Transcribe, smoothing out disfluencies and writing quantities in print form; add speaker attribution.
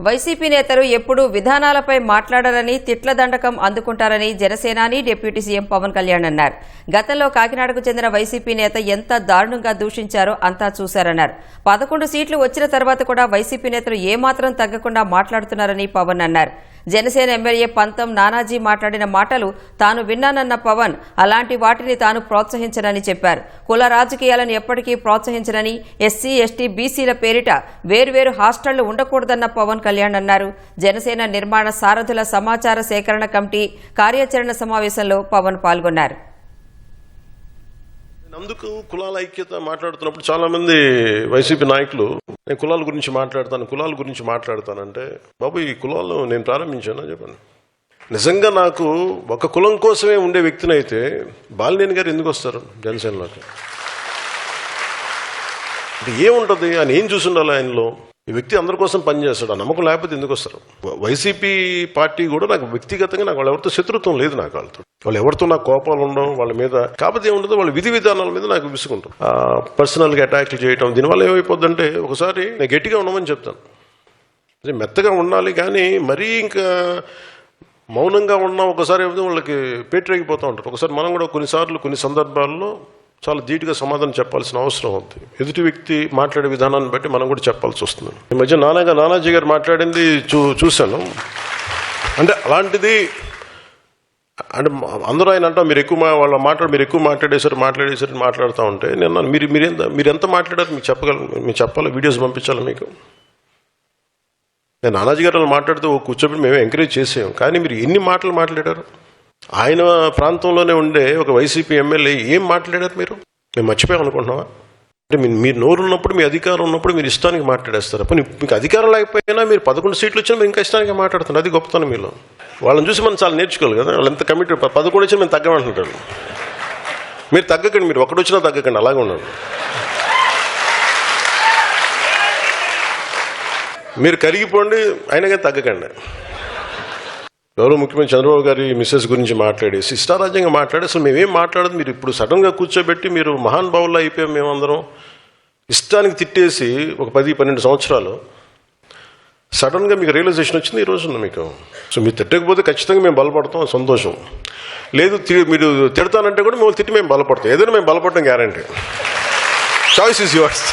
Speaker 1: YCP నేతలు ఎప్పుడూ విధానాలపై మాట్లాడారని తిట్ల దండకం అందుకుంటారని జనసేనాని డిప్యూటీ సీఎం పవన్ కళ్యాణ్ అన్నారు. గతంలో కాకినాడకు చెందిన వైసీపీ నేత ఎంత దారుణంగా దూషించారో అంతా చూశారన్నారు. 11 సీట్లు వచ్చిన తర్వాత కూడా వైసీపీ నేతలు ఏమాత్రం తగ్గకుండా మాట్లాడుతున్నారని పవన్ అన్నారు. జనసేన ఎమ్మెల్యే పంతం నానాజీ మాట్లాడిన మాటలు తాను విన్నానన్న పవన్ అలాంటి వాటిని తాను ప్రోత్సహించనని చెప్పారు. కుల రాజకీయాలను ఎప్పటికీ ప్రోత్సహించనని, ఎస్సీ ఎస్టీ బీసీల పేరిట వేర్వేరు హాస్టళ్లు ఉండకూడదన్న పవన్ కళ్యాణ్ అన్నారు. జనసేన నిర్మాణ సారథుల సమాచార సేకరణ కమిటీ కార్యాచరణ సమావేశంలో పవన్ పాల్గొన్నారు.
Speaker 2: అందుకు కులాల ఐక్యత మాట్లాడుతున్నప్పుడు చాలా మంది వైసీపీ నాయకులు నేను కులాల గురించి మాట్లాడతానంటే బాబు ఈ కులాలు నేను ప్రారంభించాను చెప్పండి. నిజంగా నాకు ఒక కులం కోసమే ఉండే వ్యక్తిని అయితే బాలినేని గారు ఎందుకు వస్తారు జనసేనలోకి? అంటే ఏముంటుంది ఆయన ఏం చూసి ఉండాలి ఆయనలో? ఈ వ్యక్తి అందరి కోసం పనిచేస్తాడు. ఆ నమ్మకం లేకపోతే ఎందుకు వస్తారు? వైసీపీ పార్టీ కూడా నాకు వ్యక్తిగతంగా నాకు వాళ్ళు ఎవరితో శత్రుత్వం లేదు. నాకు వాళ్ళు ఎవరితో నాకు కోపాలు ఉండవు వాళ్ళ మీద. కాకపోతే ఏముంటుందో వాళ్ళ విధి విధానాల మీద నాకు విసుకుంటాం. పర్సనల్గా అటాక్లు చేయటం దీనివల్ల ఏమైపోద్దంటే ఒకసారి నేను గట్టిగా ఉండమని చెప్తాను, మెత్తగా ఉండాలి. కానీ మరీ ఇంకా మౌనంగా ఉన్నా ఒకసారి ఏమిటో వాళ్ళకి పేటరేగిపోతూ ఉంటారు. ఒకసారి మనం కూడా కొన్ని సందర్భాల్లో చాలా ధీటుగా సమాధానం చెప్పాల్సిన అవసరం ఉంది. ఎదుటి వ్యక్తి మాట్లాడే విధానాన్ని బట్టి మనం కూడా చెప్పాల్సి వస్తుంది. ఈ మధ్య నానాజీ గారు మాట్లాడింది చూశాను. అంటే అలాంటిది అంటే అందరూ ఆయన అంటారు మీరు ఎక్కువ మాట్లాడేశారు మాట్లాడుతూ ఉంటే నేను మీరు ఎంత మాట్లాడారు మీకు చెప్పాలి, వీడియోస్ పంపించాలి మీకు. నేను నానాజీ గారు మాట్లాడితే కూర్చోబెట్టి మేము ఎంకరేజ్ చేసాం. కానీ మీరు ఎన్ని మాటలు మాట్లాడారు? ఆయన ప్రాంతంలోనే ఉండే ఒక వైసీపీ ఎమ్మెల్యే ఏం మాట్లాడారు? మేము మర్చిపోయాం అనుకుంటున్నావా? అంటే మీరు నోరు ఉన్నప్పుడు, మీ అధికారం ఉన్నప్పుడు మీరు ఇష్టానికి మాట్లాడేస్తారు. అప్పుడు మీకు అధికారం లేకపోయినా మీరు 11 సీట్లు వచ్చినా మీరు ఇంకా ఇష్టానికి మాట్లాడుతున్నారు. అది గొప్పతనం మీలో. వాళ్ళని చూసి మనం చాలా నేర్చుకోవాలి కదా. వాళ్ళు ఎంత కమిటీ 11 వచ్చినా మేము తగ్గమంటుంటారు. మీరు తగ్గకండి, మీరు ఒకటి వచ్చినా తగ్గకండి, అలాగే ఉన్నాడు. మీరు కరిగిపోండి, అయినా కానీ తగ్గకండి. గౌరవ ముఖ్యమంత్రి చంద్రబాబు గారి మిస్సెస్ గురించి మాట్లాడేసి ఇష్టారాజ్యంగా మాట్లాడి అసలు మేమేం మాట్లాడదు. మీరు ఇప్పుడు సడన్గా కూర్చోబెట్టి మీరు మహానుభావుల్లో అయిపోయాం మేమందరం ఇష్టానికి తిట్టేసి ఒక 10-12 సంవత్సరాలు సడన్గా మీకు రియలైజేషన్ వచ్చింది ఈ రోజున మీకు. సో మీరు తిట్టకపోతే ఖచ్చితంగా మేము బలపడతాం, సంతోషం. లేదు మీరు తిడతానంటే కూడా మేము తిట్టి మేము బలపడతాం. ఏదైనా మేము బలపడటం గ్యారంటీ. Choice is yours.